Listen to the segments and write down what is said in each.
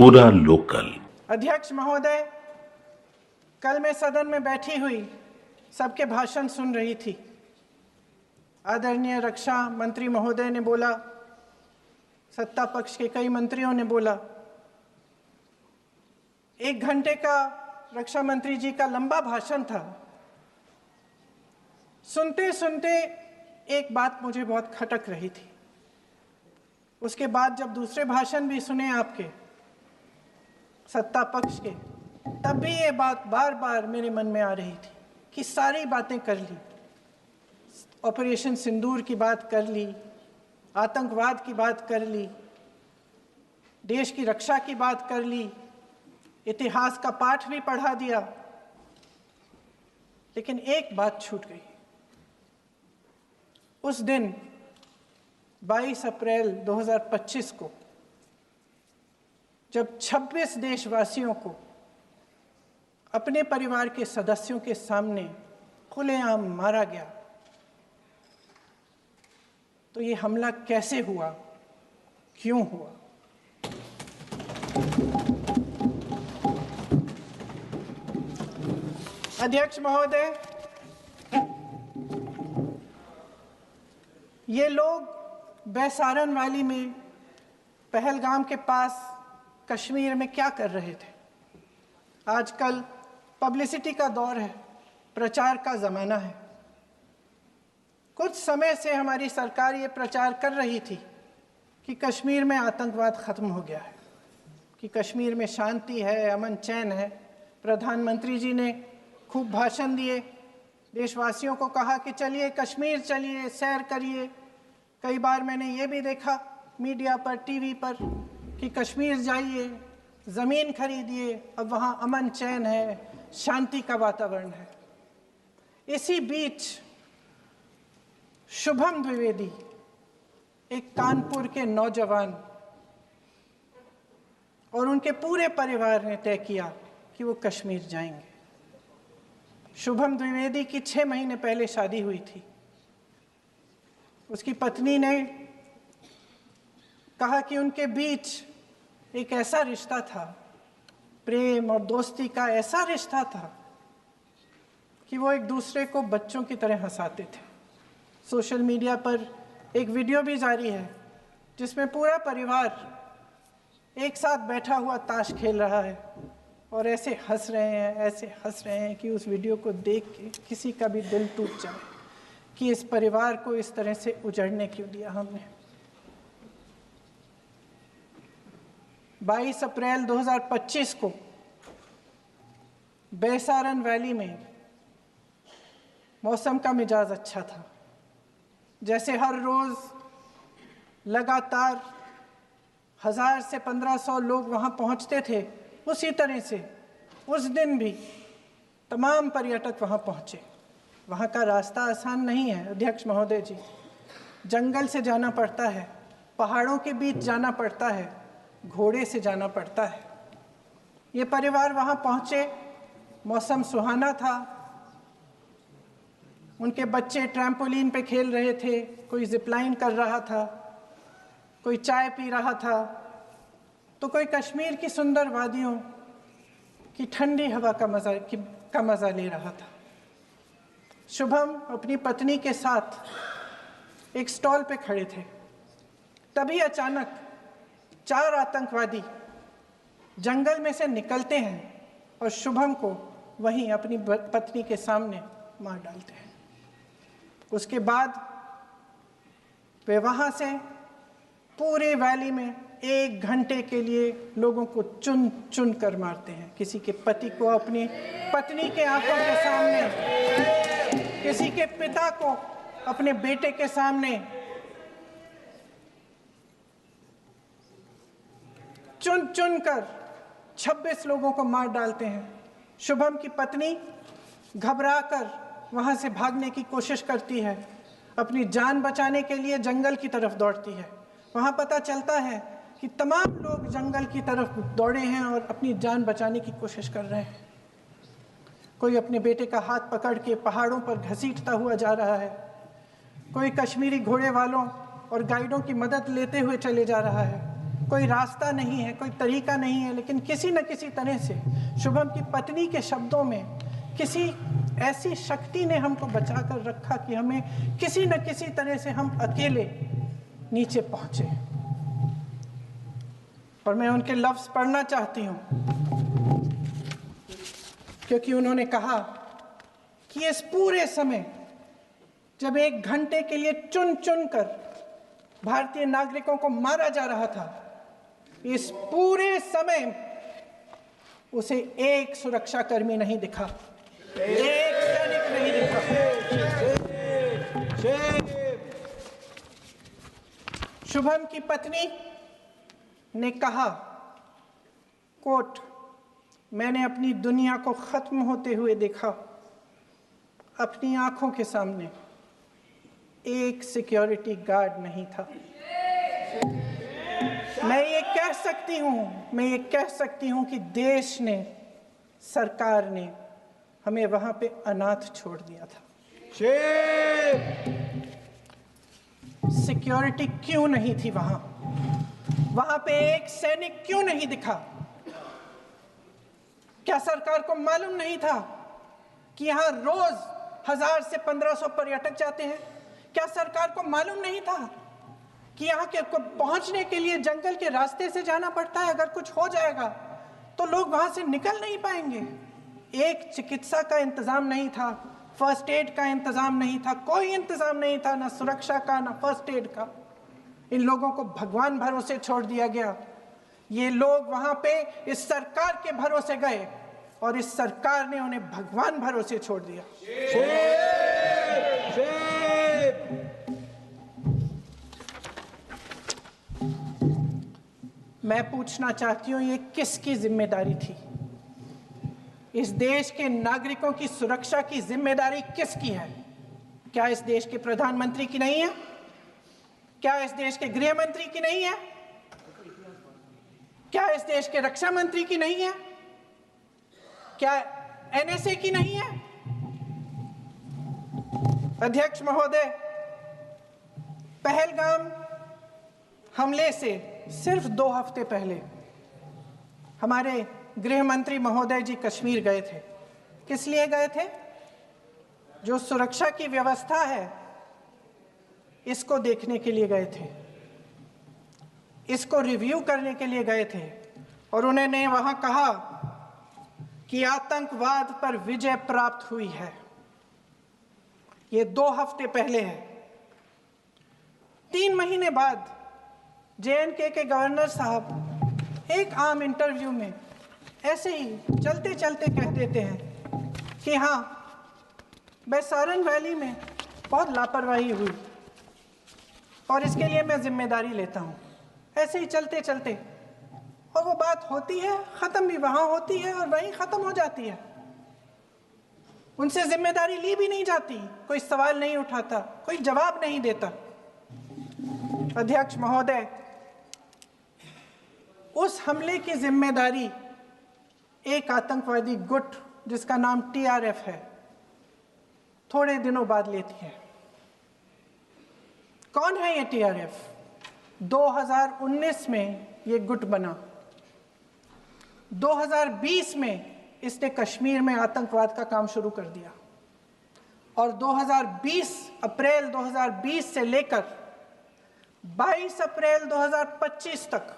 पूरा लोकल। अध्यक्ष महोदय, कल मैं सदन में बैठी हुई सबके भाषण सुन रही थी। आदरणीय रक्षा मंत्री महोदय ने बोला, सत्ता पक्ष के कई मंत्रियों ने बोला। 1 घंटे का रक्षा मंत्री जी का लंबा भाषण था। सुनते सुनते एक बात मुझे बहुत खटक रही थी। उसके बाद जब दूसरे भाषण भी सुने आपके सत्ता पक्ष के, तब भी ये बात बार बार मेरे मन में आ रही थी कि सारी बातें कर ली, ऑपरेशन सिंदूर की बात कर ली, आतंकवाद की बात कर ली, देश की रक्षा की बात कर ली, इतिहास का पाठ भी पढ़ा दिया, लेकिन एक बात छूट गई। उस दिन 22 अप्रैल 2025 को जब 26 देशवासियों को अपने परिवार के सदस्यों के सामने खुलेआम मारा गया, तो ये हमला कैसे हुआ, क्यों हुआ? अध्यक्ष महोदय, ये लोग बैसारन वैली में, पहलगाम के पास कश्मीर में क्या कर रहे थे? आजकल पब्लिसिटी का दौर है, प्रचार का ज़माना है। कुछ समय से हमारी सरकार ये प्रचार कर रही थी कि कश्मीर में आतंकवाद ख़त्म हो गया है, कि कश्मीर में शांति है, अमन चैन है। प्रधानमंत्री जी ने खूब भाषण दिए, देशवासियों को कहा कि चलिए कश्मीर चलिए, सैर करिए। कई बार मैंने ये भी देखा मीडिया पर, टीवी पर कि कश्मीर जाइए, ज़मीन खरीदिए, अब वहाँ अमन चैन है, शांति का वातावरण है। इसी बीच शुभम द्विवेदी, एक कानपुर के नौजवान, और उनके पूरे परिवार ने तय किया कि वो कश्मीर जाएंगे। शुभम द्विवेदी की 6 महीने पहले शादी हुई थी। उसकी पत्नी ने कहा कि उनके बीच एक ऐसा रिश्ता था, प्रेम और दोस्ती का ऐसा रिश्ता था कि वो एक दूसरे को बच्चों की तरह हंसाते थे। सोशल मीडिया पर एक वीडियो भी जारी है जिसमें पूरा परिवार एक साथ बैठा हुआ ताश खेल रहा है और ऐसे हंस रहे हैं कि उस वीडियो को देख के किसी का भी दिल टूट जाए कि इस परिवार को इस तरह से उजड़ने क्यों दिया हमने। 22 अप्रैल 2025 को बैसारन वैली में मौसम का मिजाज अच्छा था। जैसे हर रोज़ लगातार 1000 से 1500 लोग वहाँ पहुँचते थे, उसी तरह से उस दिन भी तमाम पर्यटक वहाँ पहुँचे। वहाँ का रास्ता आसान नहीं है अध्यक्ष महोदय जी, जंगल से जाना पड़ता है, पहाड़ों के बीच जाना पड़ता है, घोड़े से जाना पड़ता है। ये परिवार वहाँ पहुँचे, मौसम सुहाना था, उनके बच्चे ट्रैम्पोलिन पे खेल रहे थे, कोई जिपलाइन कर रहा था, कोई चाय पी रहा था, तो कोई कश्मीर की सुंदर वादियों की ठंडी हवा का मज़ा ले रहा था। शुभम अपनी पत्नी के साथ एक स्टॉल पे खड़े थे। तभी अचानक 4 आतंकवादी जंगल में से निकलते हैं और शुभम को वहीं अपनी पत्नी के सामने मार डालते हैं। उसके बाद वे वहाँ से पूरे वैली में 1 घंटे के लिए लोगों को चुन चुन कर मारते हैं। किसी के पति को अपनी पत्नी के आंखों के सामने, किसी के पिता को अपने बेटे के सामने, चुन चुन कर 26 लोगों को मार डालते हैं। शुभम की पत्नी घबराकर वहां से भागने की कोशिश करती है, अपनी जान बचाने के लिए जंगल की तरफ दौड़ती है। वहां पता चलता है कि तमाम लोग जंगल की तरफ दौड़े हैं और अपनी जान बचाने की कोशिश कर रहे हैं। कोई अपने बेटे का हाथ पकड़ के पहाड़ों पर घसीटता हुआ जा रहा है, कोई कश्मीरी घोड़े वालों और गाइडों की मदद लेते हुए चले जा रहा है, कोई रास्ता नहीं है, कोई तरीका नहीं है, लेकिन किसी न किसी तरह से शुभम की पत्नी के शब्दों में किसी ऐसी शक्ति ने हमको बचा कर रखा कि हमें किसी न किसी तरह से हम अकेले नीचे पहुंचे। और मैं उनके लफ्ज पढ़ना चाहती हूं, क्योंकि उन्होंने कहा कि इस पूरे समय जब 1 घंटे के लिए चुन चुन कर भारतीय नागरिकों को मारा जा रहा था, इस पूरे समय उसे एक सुरक्षाकर्मी नहीं दिखा, एक सैनिक नहीं दिखा। शुभम की पत्नी ने कहा, कोट, मैंने अपनी दुनिया को खत्म होते हुए देखा, अपनी आंखों के सामने एक सिक्योरिटी गार्ड नहीं था। मैं ये कह सकती हूं कि देश ने, सरकार ने हमें वहां पे अनाथ छोड़ दिया था। सिक्योरिटी क्यों नहीं थी वहां पे एक सैनिक क्यों नहीं दिखा? क्या सरकार को मालूम नहीं था कि यहां रोज 1000 से 1500 पर्यटक जाते हैं? क्या सरकार को मालूम नहीं था कि यहाँ के पहुंचने के लिए जंगल के रास्ते से जाना पड़ता है? अगर कुछ हो जाएगा तो लोग वहां से निकल नहीं पाएंगे। एक चिकित्सा का इंतजाम नहीं था, फर्स्ट एड का इंतजाम नहीं था, कोई इंतजाम नहीं था, ना सुरक्षा का ना फर्स्ट एड का। इन लोगों को भगवान भरोसे छोड़ दिया गया। ये लोग वहां पे इस सरकार के भरोसे गए और इस सरकार ने उन्हें भगवान भरोसे छोड़ दिया। मैं पूछना चाहती हूं, ये किसकी जिम्मेदारी थी? इस देश के नागरिकों की सुरक्षा की जिम्मेदारी किसकी है? क्या इस देश के प्रधानमंत्री की नहीं है? क्या इस देश के गृह मंत्री की नहीं है? क्या इस देश के रक्षा मंत्री की नहीं है? क्या एनएसए की नहीं है? अध्यक्ष महोदय, पहलगाम हमले से सिर्फ 2 हफ्ते पहले हमारे गृह मंत्री महोदय जी कश्मीर गए थे। किस लिए गए थे? जो सुरक्षा की व्यवस्था है इसको देखने के लिए गए थे, इसको रिव्यू करने के लिए गए थे। और उन्होंने वहां कहा कि आतंकवाद पर विजय प्राप्त हुई है। ये 2 हफ्ते पहले है। 3 महीने बाद JNK के गवर्नर साहब एक आम इंटरव्यू में ऐसे ही चलते चलते कह देते हैं कि हाँ, बैसारन वैली में बहुत लापरवाही हुई और इसके लिए मैं जिम्मेदारी लेता हूँ। ऐसे ही चलते चलते, और वो बात होती है, ख़त्म भी वहाँ होती है और वहीं ख़त्म हो जाती है। उनसे जिम्मेदारी ली भी नहीं जाती, कोई सवाल नहीं उठाता, कोई जवाब नहीं देता। अध्यक्ष महोदय, उस हमले की जिम्मेदारी एक आतंकवादी गुट जिसका नाम TRF है थोड़े दिनों बाद लेती है। कौन है ये TRF? 2019 में ये गुट बना। 2020 में इसने कश्मीर में आतंकवाद का काम शुरू कर दिया और अप्रैल 2020 से लेकर 22 अप्रैल 2025 तक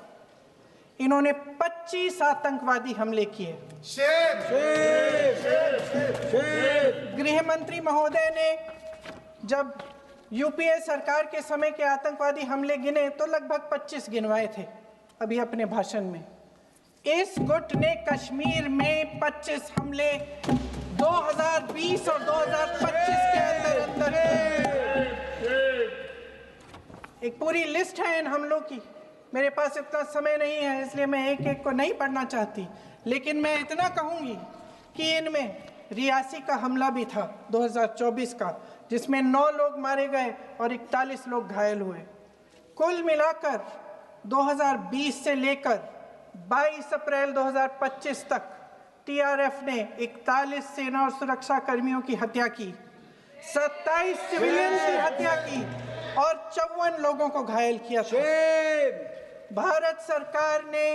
इन्होंने 25 आतंकवादी हमले किए। गृह मंत्री महोदय ने जब यूपीए सरकार के समय के आतंकवादी हमले गिने तो लगभग 25 गिनवाए थे अभी अपने भाषण में। इस गुट ने कश्मीर में 25 हमले 2020 और 2025 के अंदर एक पूरी लिस्ट है इन हमलों की। मेरे पास इतना समय नहीं है इसलिए मैं एक एक को नहीं पढ़ना चाहती, लेकिन मैं इतना कहूंगी कि इनमें रियासी का हमला भी था 2024 का, जिसमें 9 लोग मारे गए और 41 लोग घायल हुए। कुल मिलाकर 2020 से लेकर 22 अप्रैल 2025 तक TRF ने 41 सेना और सुरक्षा कर्मियों की हत्या की, 27 सिविलियंस की हत्या की और 54 लोगों को घायल किया था। भारत सरकार ने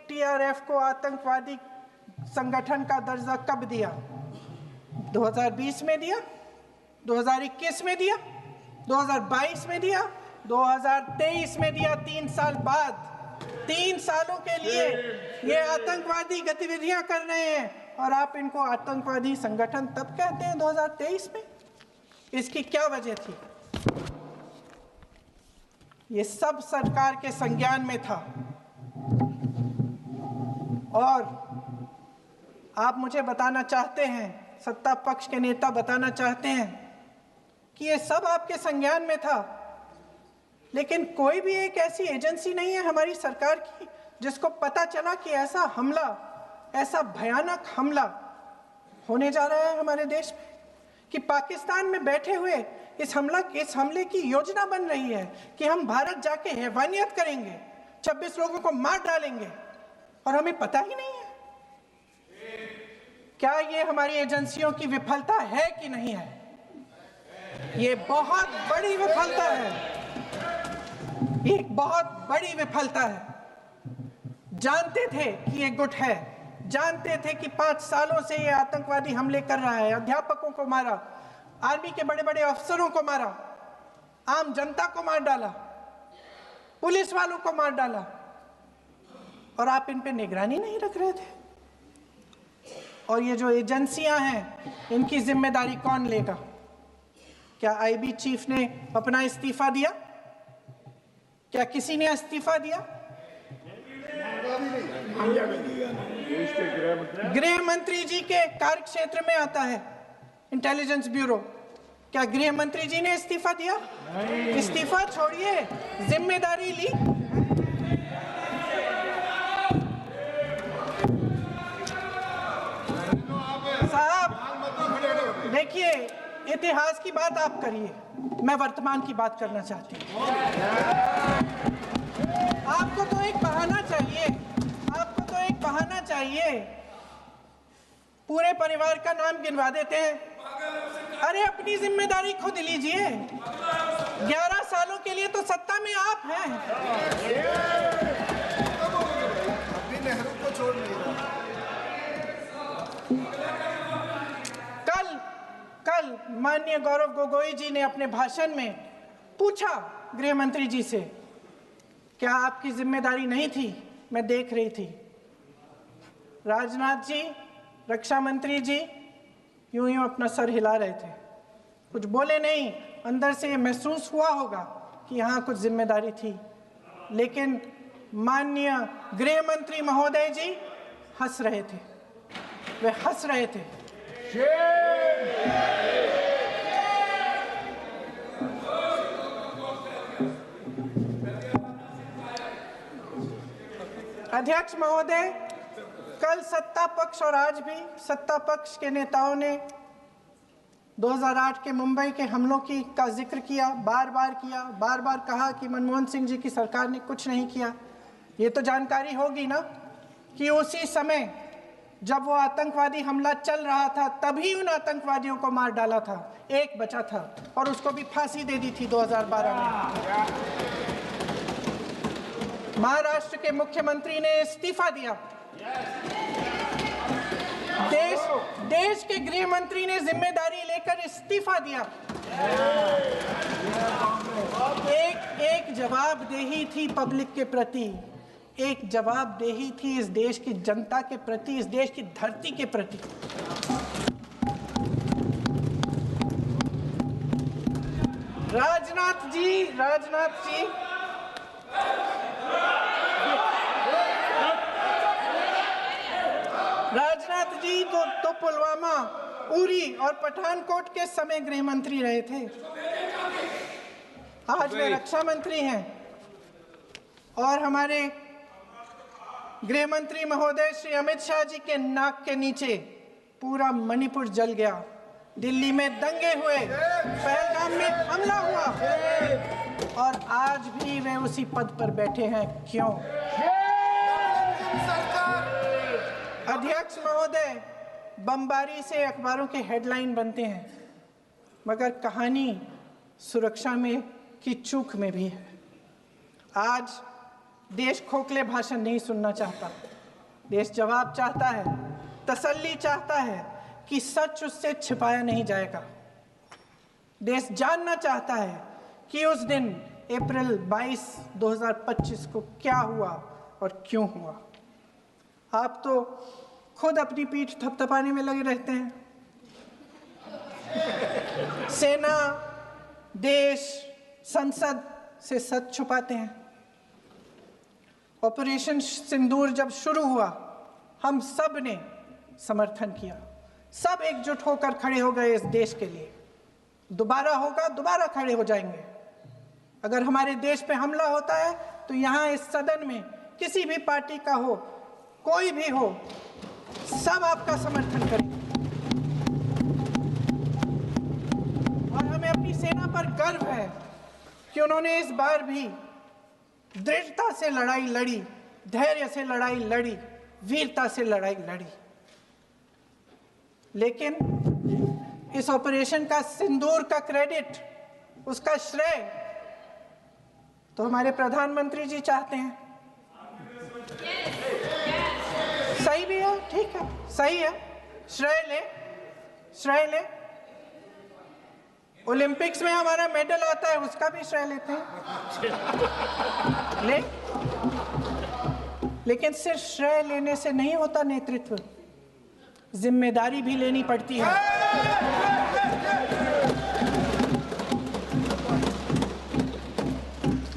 टीआरएफ को आतंकवादी संगठन का दर्जा कब दिया? 2020 में दिया, 2021 में दिया, 2022 में दिया, 2023 में दिया। 3 साल बाद, 3 सालों के लिए ये आतंकवादी गतिविधियां कर रहे हैं और आप इनको आतंकवादी संगठन तब कहते हैं 2023 में। इसकी क्या वजह थी? ये सब सरकार के संज्ञान में था। और आप मुझे बताना चाहते हैं, सत्ता पक्ष के नेता बताना चाहते हैं कि ये सब आपके संज्ञान में था, लेकिन कोई भी एक ऐसी एजेंसी नहीं है हमारी सरकार की जिसको पता चला कि ऐसा हमला, ऐसा भयानक हमला होने जा रहा है हमारे देश में, कि पाकिस्तान में बैठे हुए इस हमले की योजना बन रही है कि हम भारत जाके हैवानियत करेंगे, 26 लोगों को मार डालेंगे और हमें पता ही नहीं है। क्या ये हमारी एजेंसियों की विफलता है कि नहीं है? ये बहुत बड़ी विफलता है, एक बहुत बड़ी विफलता है। जानते थे कि ये गुट है, जानते थे कि 5 सालों से ये आतंकवादी हमले कर रहा है, अध्यापकों को मारा, आर्मी के बड़े बड़े अफसरों को मारा, आम जनता को मार डाला, पुलिस वालों को मार डाला, और आप इन पे निगरानी नहीं रख रहे थे। और ये जो एजेंसियां हैं, इनकी जिम्मेदारी कौन लेगा? क्या आईबी चीफ ने अपना इस्तीफा दिया? क्या किसी ने इस्तीफा दिया? गृह मंत्री जी के कार्य क्षेत्र में आता है इंटेलिजेंस ब्यूरो। क्या गृह मंत्री जी ने इस्तीफा दिया? इस्तीफा छोड़िए, जिम्मेदारी ली। साहब देखिए, इतिहास की बात आप करिए, मैं वर्तमान की बात करना चाहती हूँ। आपको तो एक बहाना चाहिए, आपको तो एक बहाना चाहिए। पूरे परिवार का नाम गिनवा देते हैं। अरे अपनी जिम्मेदारी खुद लीजिए। 11 सालों के लिए तो सत्ता में आप हैं। अभी नेहरू को छोड़ नहीं रहा। कल माननीय गौरव गोगोई जी ने अपने भाषण में पूछा गृह मंत्री जी से, क्या आपकी जिम्मेदारी नहीं थी? मैं देख रही थी। राजनाथ जी, रक्षा मंत्री जी यूं यूं अपना सर हिला रहे थे, कुछ बोले नहीं। अंदर से ये महसूस हुआ होगा कि यहाँ कुछ जिम्मेदारी थी, लेकिन माननीय गृह मंत्री महोदय जी हंस रहे थे, वे हंस रहे थे। अध्यक्ष महोदय, कल सत्ता पक्ष और आज भी सत्ता पक्ष के नेताओं ने 2008 के मुंबई के हमलों का जिक्र किया, बार बार कहा कि मनमोहन सिंह जी की सरकार ने कुछ नहीं किया। ये तो जानकारी होगी ना कि उसी समय जब वो आतंकवादी हमला चल रहा था, तभी उन आतंकवादियों को मार डाला था। एक बचा था और उसको भी फांसी दे दी थी 2012 में। महाराष्ट्र के मुख्यमंत्री ने इस्तीफा दिया। देश के गृह मंत्री ने जिम्मेदारी लेकर इस्तीफा दिया। एक जवाबदेही थी पब्लिक के प्रति, एक जवाबदेही थी इस देश की जनता के प्रति, इस देश की धरती के प्रति। राजनाथ जी तो पुलवामा, उरी और पठानकोट के समय गृह मंत्री रहे थे। आज वे रक्षा मंत्री हैं और हमारे गृह मंत्री महोदय श्री अमित शाह जी के नाक के नीचे पूरा मणिपुर जल गया, दिल्ली में दंगे हुए, पहलगाम में हमला हुआ और आज भी वे उसी पद पर बैठे हैं। क्यों? अध्यक्ष महोदय, बमबारी से अखबारों के हेडलाइन बनते हैं, मगर कहानी सुरक्षा में की चूक में भी है। आज देश खोखले भाषण नहीं सुनना चाहता। देश जवाब चाहता है, तसल्ली चाहता है कि सच उससे छिपाया नहीं जाएगा। देश जानना चाहता है कि उस दिन अप्रैल 22, 2025 को क्या हुआ और क्यों हुआ। आप तो खुद अपनी पीठ थपथपाने में लगे रहते हैं। सेना, देश, संसद से सच छुपाते हैं। ऑपरेशन सिंदूर जब शुरू हुआ, हम सब ने समर्थन किया, सब एकजुट होकर खड़े हो गए इस देश के लिए। दोबारा होगा, दोबारा खड़े हो जाएंगे। अगर हमारे देश पे हमला होता है तो यहाँ इस सदन में किसी भी पार्टी का हो, कोई भी हो, सब आपका समर्थन करेंगे। और हमें अपनी सेना पर गर्व है कि उन्होंने इस बार भी दृढ़ता से लड़ाई लड़ी, धैर्य से लड़ाई लड़ी, वीरता से लड़ाई लड़ी। लेकिन इस ऑपरेशन का सिंदूर का क्रेडिट, उसका श्रेय तो हमारे प्रधानमंत्री जी चाहते हैं। सही भी है, ठीक है, सही है, श्रेय ले। ओलंपिक्स में हमारा मेडल आता है, उसका भी श्रेय लेते हैं। लेकिन सिर्फ श्रेय लेने से नहीं होता नेतृत्व, जिम्मेदारी भी लेनी पड़ती है।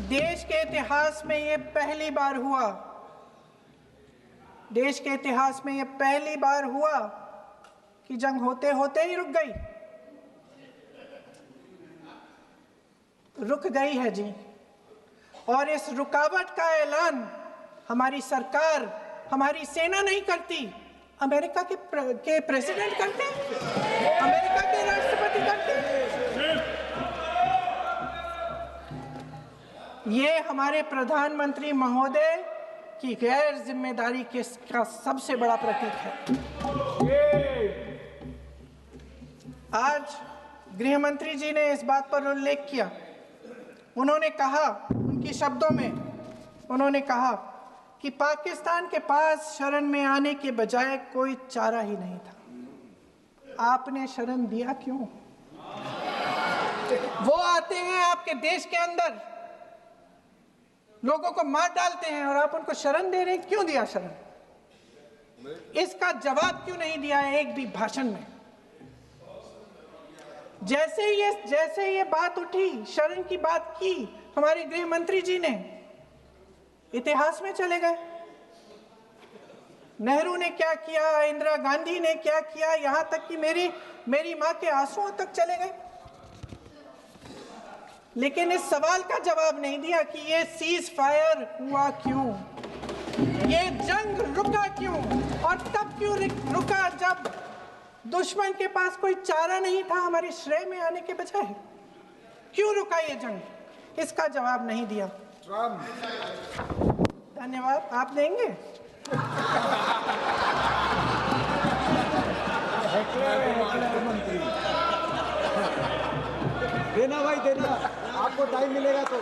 देश के इतिहास में ये पहली बार हुआ, देश के इतिहास में ये पहली बार हुआ कि जंग होते होते ही रुक गई। रुक गई है जी। और इस रुकावट का ऐलान हमारी सरकार, हमारी सेना नहीं करती, अमेरिका के प्रेसिडेंट करते हैं, अमेरिका के राष्ट्रपति करते हैं। ये हमारे प्रधानमंत्री महोदय की गैर जिम्मेदारी का सबसे बड़ा प्रतीक है। आज गृह मंत्री जी ने इस बात पर उल्लेख किया। उन्होंने कहा, उनके शब्दों में उन्होंने कहा कि पाकिस्तान के पास शरण में आने के बजाय कोई चारा ही नहीं था। आपने शरण दिया क्यों? वो आते हैं आपके देश के अंदर, लोगों को मार डालते हैं और आप उनको शरण दे रहे हैं। क्यों दिया शरण? इसका जवाब क्यों नहीं दिया है एक भी भाषण में? जैसे ये बात उठी, शरण की बात की, हमारे गृह मंत्री जी ने इतिहास में चले गए। नेहरू ने क्या किया, इंदिरा गांधी ने क्या किया, यहां तक कि मेरी मां के आंसुओं तक चले गए। लेकिन इस सवाल का जवाब नहीं दिया कि ये सीज फायर हुआ क्यों, ये जंग रुका क्यों, और तब क्यों रुका जब दुश्मन के पास कोई चारा नहीं था हमारे श्रेय में आने के बजाय। क्यों रुका ये जंग? इसका जवाब नहीं दिया। धन्यवाद। आप देंगे? देना भाई, देना। आपको टाइम मिलेगा तो,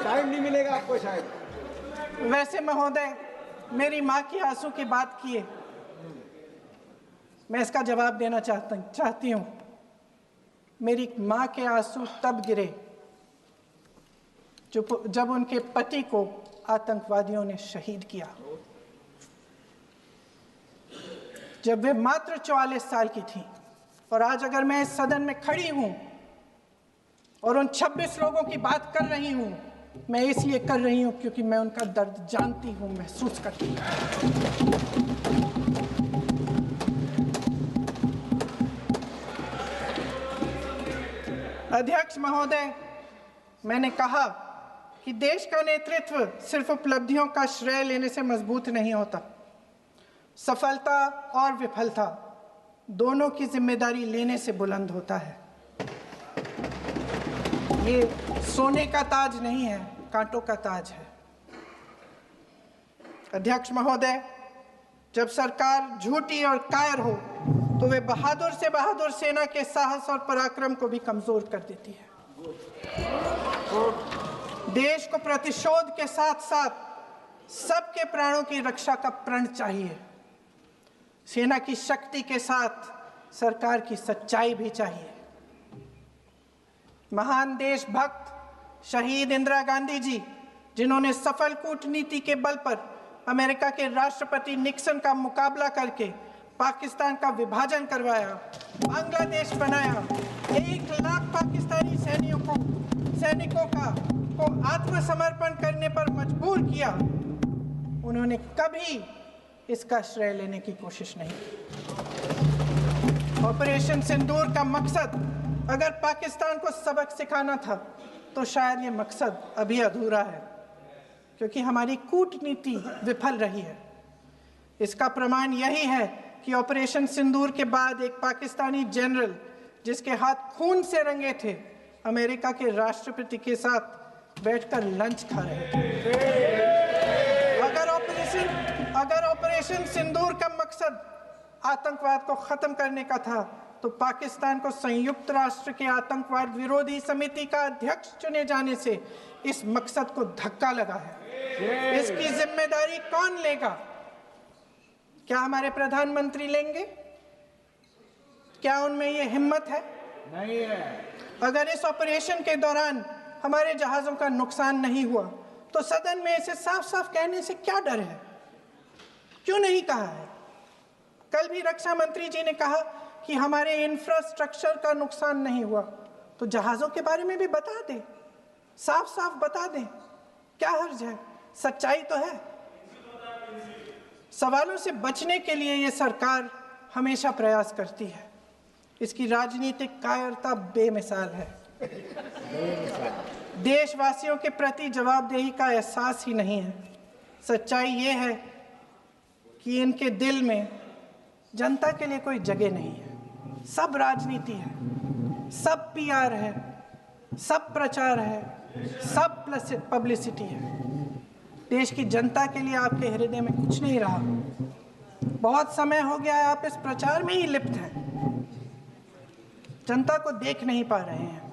टाइम नहीं मिलेगा आपको शायद। वैसे महोदय, मेरी माँ की आंसू की बात किए, मैं इसका जवाब देना चाहती हूँ। मेरी माँ के आंसू तब गिरे जब उनके पति को आतंकवादियों ने शहीद किया, जब वे मात्र 44 साल की थी। और आज अगर मैं इस सदन में खड़ी हूँ और उन 26 लोगों की बात कर रही हूँ, मैं इसलिए कर रही हूँ क्योंकि मैं उनका दर्द जानती हूँ, महसूस करती हूँ। अध्यक्ष महोदय, मैंने कहा कि देश का नेतृत्व सिर्फ उपलब्धियों का श्रेय लेने से मजबूत नहीं होता। सफलता और विफलता दोनों की जिम्मेदारी लेने से बुलंद होता है। ये सोने का ताज नहीं है, कांटों का ताज है। अध्यक्ष महोदय, जब सरकार झूठी और कायर हो तो वे बहादुर से बहादुर सेना के साहस और पराक्रम को भी कमजोर कर देती है। देश को प्रतिशोध के साथ साथ सबके प्राणों की रक्षा का प्रण चाहिए। सेना की शक्ति के साथ सरकार की सच्चाई भी चाहिए। महान देशभक्त शहीद इंदिरा गांधी जी, जिन्होंने सफल कूटनीति के बल पर अमेरिका के राष्ट्रपति निक्सन का मुकाबला करके पाकिस्तान का विभाजन करवाया, बांग्लादेश बनाया, 1 लाख पाकिस्तानी सैनिकों को आत्मसमर्पण करने पर मजबूर किया, उन्होंने कभी इसका श्रेय लेने की कोशिश नहीं की। ऑपरेशन सिंदूर का मकसद अगर पाकिस्तान को सबक सिखाना था तो शायद ये मकसद अभी अधूरा है, क्योंकि हमारी कूटनीति विफल रही है। इसका प्रमाण यही है कि ऑपरेशन सिंदूर के बाद एक पाकिस्तानी जनरल, जिसके हाथ खून से रंगे थे, अमेरिका के राष्ट्रपति के साथ बैठकर लंच खा रहे थे। अगर ऑपरेशन सिंदूर का मकसद आतंकवाद को खत्म करने का था तो पाकिस्तान को संयुक्त राष्ट्र के आतंकवाद विरोधी समिति का अध्यक्ष चुने जाने से इस मकसद को धक्का लगा है। इसकी जिम्मेदारी कौन लेगा? क्या हमारे प्रधानमंत्री लेंगे? क्या उनमें ये हिम्मत है? नहीं है। अगर इस ऑपरेशन के दौरान हमारे जहाजों का नुकसान नहीं हुआ तो सदन में इसे साफ साफ कहने से क्या डर है? क्यों नहीं कहा है? कल भी रक्षा मंत्री जी ने कहा कि हमारे इंफ्रास्ट्रक्चर का नुकसान नहीं हुआ, तो जहाजों के बारे में भी बता दें, साफ साफ बता दें, क्या हर्ज है? सच्चाई तो है। सवालों से बचने के लिए ये सरकार हमेशा प्रयास करती है। इसकी राजनीतिक कायरता बेमिसाल है। देशवासियों के प्रति जवाबदेही का एहसास ही नहीं है। सच्चाई ये है कि इनके दिल में जनता के लिए कोई जगह नहीं है। सब राजनीति है, सब पीआर है, सब प्रचार है, सब पब्लिसिटी है। देश की जनता के लिए आपके हृदय में कुछ नहीं रहा। बहुत समय हो गया है आप इस प्रचार में ही लिप्त हैं, जनता को देख नहीं पा रहे हैं।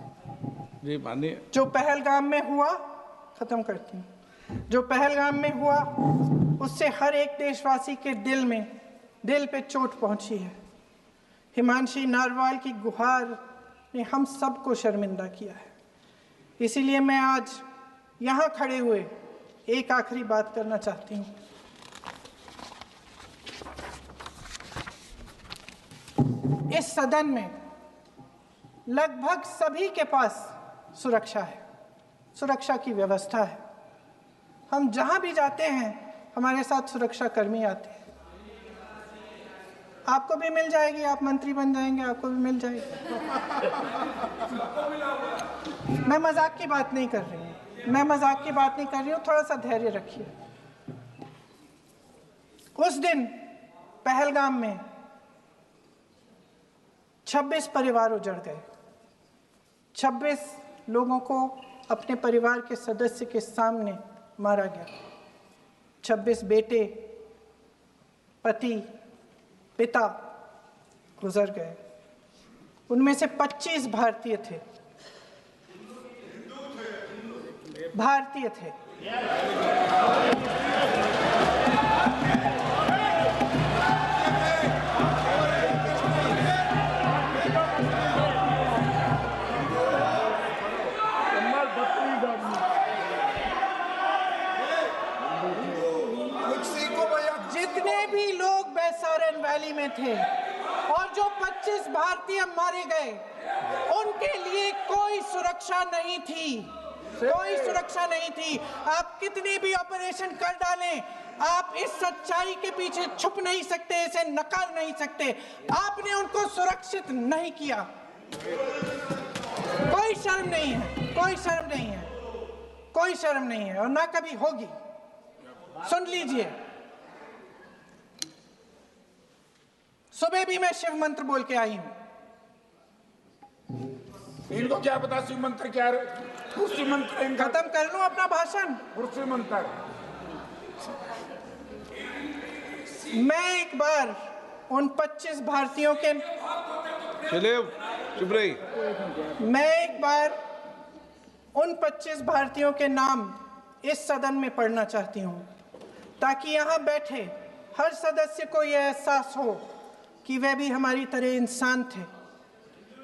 जी मानिए। जो पहलगाम में हुआ, खत्म करती हूँ, जो पहलगाम में हुआ उससे हर एक देशवासी के दिल पे चोट पहुंची है। हिमांशी नारवाल की गुहार ने हम सबको शर्मिंदा किया है। इसीलिए मैं आज यहाँ खड़े हुए एक आखिरी बात करना चाहती हूँ। इस सदन में लगभग सभी के पास सुरक्षा है, सुरक्षा की व्यवस्था है। हम जहाँ भी जाते हैं हमारे साथ सुरक्षा कर्मी आते हैं। आपको भी मिल जाएगी, आप मंत्री बन जाएंगे, आपको भी मिल जाएगी। मैं मजाक की बात नहीं कर रही हूँ, थोड़ा सा धैर्य रखिए। उस दिन पहलगाम में 26 परिवार उजड़ गए। 26 लोगों को अपने परिवार के सदस्य के सामने मारा गया। 26 बेटे, पति, पिता गुजर गए। उनमें से 25 भारतीय थे। जितने भी लोग बैसारन वैली में थे और जो 25 भारतीय मारे गए, उनके लिए कोई सुरक्षा नहीं थी। आप कितने भी ऑपरेशन कर डालें, आप इस सच्चाई के पीछे छुप नहीं सकते, इसे नकार नहीं सकते। आपने उनको सुरक्षित नहीं किया। कोई शर्म नहीं है और ना कभी होगी। सुन लीजिए, सुबह भी मैं शिव मंत्र बोल के आई हूं। इनको क्या पता शिव मंत्र क्या है? शिव मंत्र खत्म कर लूं अपना भाषण। शिव मंत्र मैं एक बार उन 25 भारतीयों के चुप रही। मैं एक बार उन 25 भारतीयों के नाम इस सदन में पढ़ना चाहती हूँ, ताकि यहाँ बैठे हर सदस्य को यह एहसास हो कि वे भी हमारी तरह इंसान थे,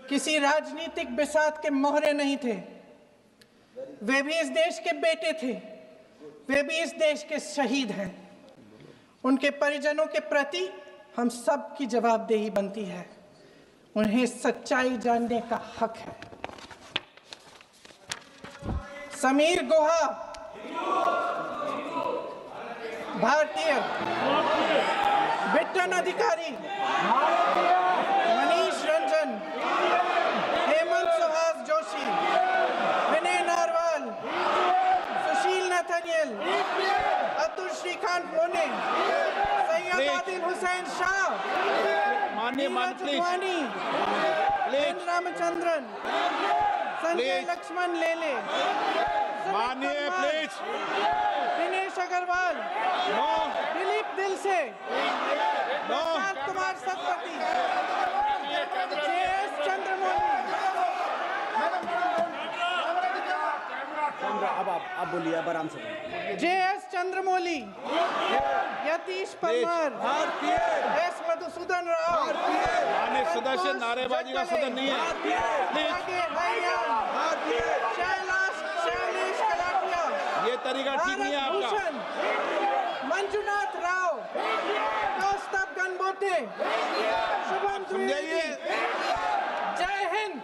किसी राजनीतिक बिसात के मोहरे नहीं थे। वे भी इस देश के बेटे थे, वे भी इस देश के शहीद हैं। उनके परिजनों के प्रति हम सब की जवाबदेही बनती है। उन्हें सच्चाई जानने का हक है। समीर गुहा भारतीय, बिट्टन अधिकारी, मनीष रंजन, हेमंत सुहास जोशी, विनय नारवाल, सुशील नथनियल, अतुल श्रीकांत मोने, सैयद आदिल हुसैन शाह, नीरज वानी, एन रामचंद्रन, संजय लक्ष्मण लेले, माननीय प्लीज, दिनेश अग्रवाल, दिलीप दिल से, प्रशांत कुमार सतपति, JS चंद्रमौली। अब आप बोलिए, अब आराम से। JS चंद्रमौली, यतीश परमार, S मधुसूदन राव, माननीय सदस्य, नारेबाजी का सदन नहीं है। शैलेश कलाटिया, ये तरीका ठीक नहीं है आपका। मंजुनाथ राव, कौस्तभ गणबोते, शुभम द्विवेदी। जय हिंद।